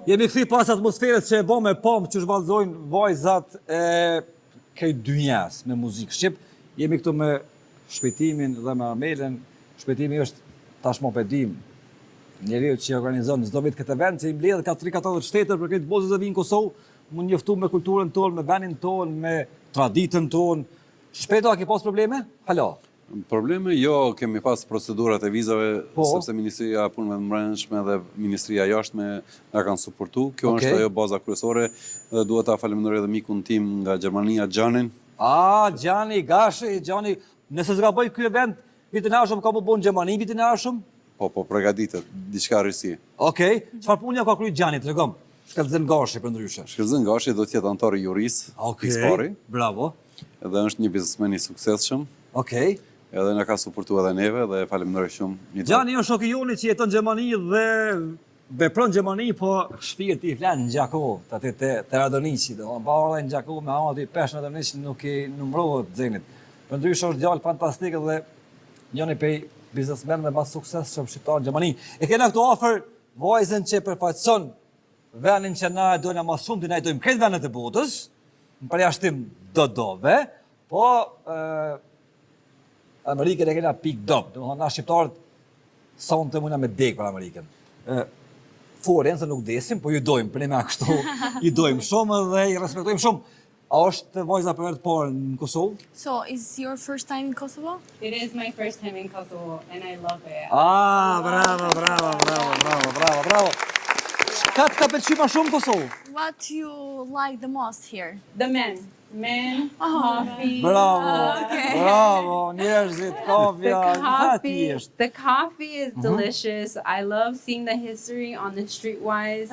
Jemi këthi pas atmosferës që e bo me pomë që shvallëzojnë vajzat e këj dynjas me muzikë shqip. Jemi këtu me shpejtimin dhe me Amelën. Shpejtimi është tashmo pedim. Njeriu që organizon çdo vit këtë event që i mbledh ka 3-4 shtete për këtë bozë që vinë në Kosovë, mund njoftu me kulturën tonë, me vendin tonë, me traditën tonë. Shpejto a ke pas probleme? Halo. Probleme jo, kemi pas procedurat e vizave, sepse Ministria e Punëve të Brendshme dhe Ministria e Jashtme na kanë suportu. Kjo është ajo baza kryesore dhe duhet ta falenderoj edhe mikun tim nga Gjermania, Xhanin. Gjani, Gashi, Gjani, nëse s'ka bëj ky event vitin e ardhshëm ka më bën Gjermani vitin e ardhshëm? Po përgatitet, diçka rësi. Okej, çfarë punja ka kryer Gjani, tregom. Shkëllëzën Gashi për ndryshe. Shkëllëzën Gashi do të jetë antar i juris, pari. Bravo. Edhe është një biznesmen i suksesshëm. Okej. Edhe na ka suportuar edhe neve dhe falenderoj shumë. Gjani është shoku joni që jeton në Gjermani dhe vepron në Gjermani, po shpirti i flan në Gjakov, aty te Radoniçi, do pa ardha në Gjakov me aty peshë në Radoniç nuk i numërohet xhenit. Për ndryshe është djalë fantastik dhe njëri prej biznesmenëve më suksesshëm shqiptar në Gjermani. E kena këtu afër vajzën që përfaqëson vendin që na e dojna më shumë, na e dojmë këtë vendet e botës, në përjashtim do-dove, po Amerikën e kena pik dop, domethënë na shqiptarët sonte muna me dek për Amerikën. Forense nuk desim, po ju dojmë, për ne me kështu, ju dojmë shumë dhe i respektojmë shumë. A është vajza për herë të parë në Kosovë? So, is your first time in Kosovo? It is my first time in Kosovo and I love it. Bravo. Ka të ka pëlqy më shumë Kosovë? What you like the most here? The men, coffee. Bravo, njerëzit, kafja, The coffee is delicious. I love seeing the history on the streetwise,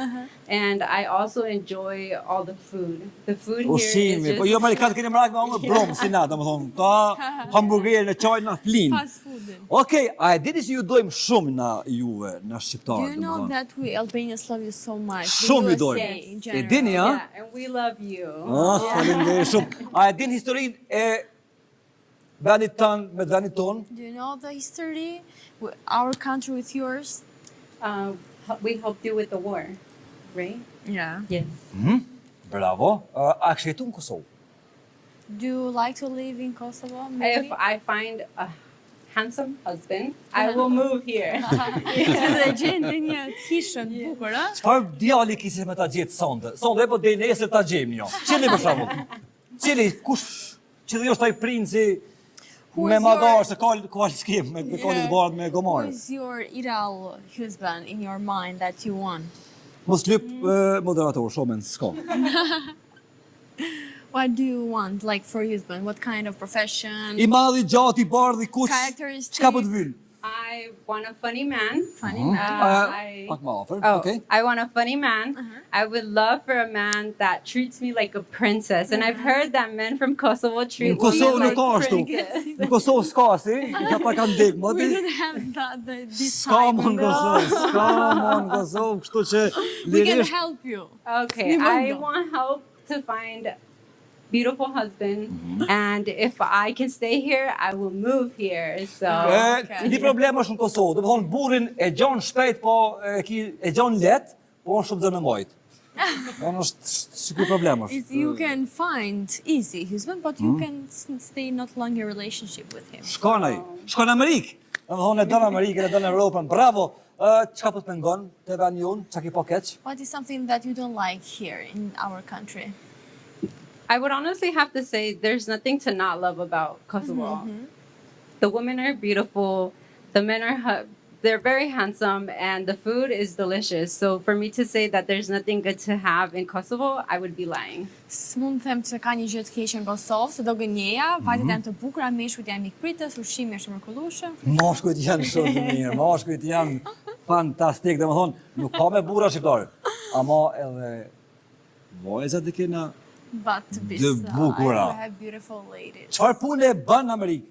and I also enjoy all the food. The food here Ushqimi, is po jo Amerikanët keni mrak me bromë, si na, domethënë, ta hamburgerin e çajin na flin. Fast food. Okej, a e dini se ju dojmë shumë na juve, na Do shqiptarët, you know that we Albanians love you so much? Shumë ju The dojmë. USA in E general. dini, ha? Yeah, and we love you. Faleminderit shumë. A e din historinë e vendit tanë me vendit tonë? Do you know the history? Our country with yours? We helped you with the war, right? Yeah. Yes. Bravo. A kështë jetu në Kosovë? Do you like to live in Kosovo? Maybe? If I find a handsome husband, I will move here. Dhe gjende një kishën bukur, a? Çfarë djali kishte me ta gjetë sonte? Sonte po deri nesër ta gjejmë jo. Cili për shembull? Cili cili është ai princi me madar se ka skem me kolit bardh me Who gomar. is your ideal husband in your mind that you want? Mos lyp moderator shumë s'ka. What do you want, like, for husband? What kind of profession? I madh, i gjatë, i bardh, i kuq. Characteristics? Çka po të vyll? I want a funny man. Funny man. Pak më afër, okay. I want a funny man. I would love for a man that treats me like a princess. And I've heard that men from Kosovo treat Në Kosovë women nuk ka like ashtu. princess. Në Kosovë s'ka si, i ka pa kanë dek, We moti. don't have this S'ka type më of në Kosovë, s'ka më në Kosovë, kështu që We can lirisht. help you. Okay, I want help to find beautiful husband, and if I can stay here, I will move here. So Një problem është në Kosovë, do të thonë burrin e gjon shpejt, po e gjon lehtë, po është shumë zënë mbajt. Unë është sikur problem është. You can find easy husband, but you can stay not long in relationship with him. Shkon ai, shkon në Amerikë. Do të thonë e don Amerikën, e don Europën. Bravo. Çka po të pengon te vani jon? Çka ki po keq? What is something that you don't like here in our country? I would honestly have to say there's nothing to not love about Kosovo. The women are beautiful, the men are they're very handsome, and the food is delicious. So for me to say that there's nothing good to have in Kosovo, I would be lying. S'mund të them se ka një gjë të keqe në Kosovë, se do gënjeja, fajtet janë të bukura, meshkujt janë mikpritës, ushqimi është mrekullueshëm. Mashkujt janë shumë të mirë, mashkujt janë fantastik, domethënë nuk ka me burra shqiptarë, ama edhe vajzat e kena. But Dë bukura. I have beautiful ladies. Çfarë pune e bën në Amerikë?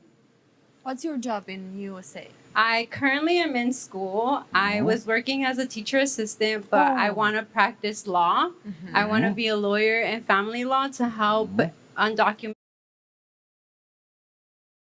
What's your job in USA? I currently am in school. I was working as a teacher assistant, but I want to practice law. I want to be a lawyer in family law to help undocumented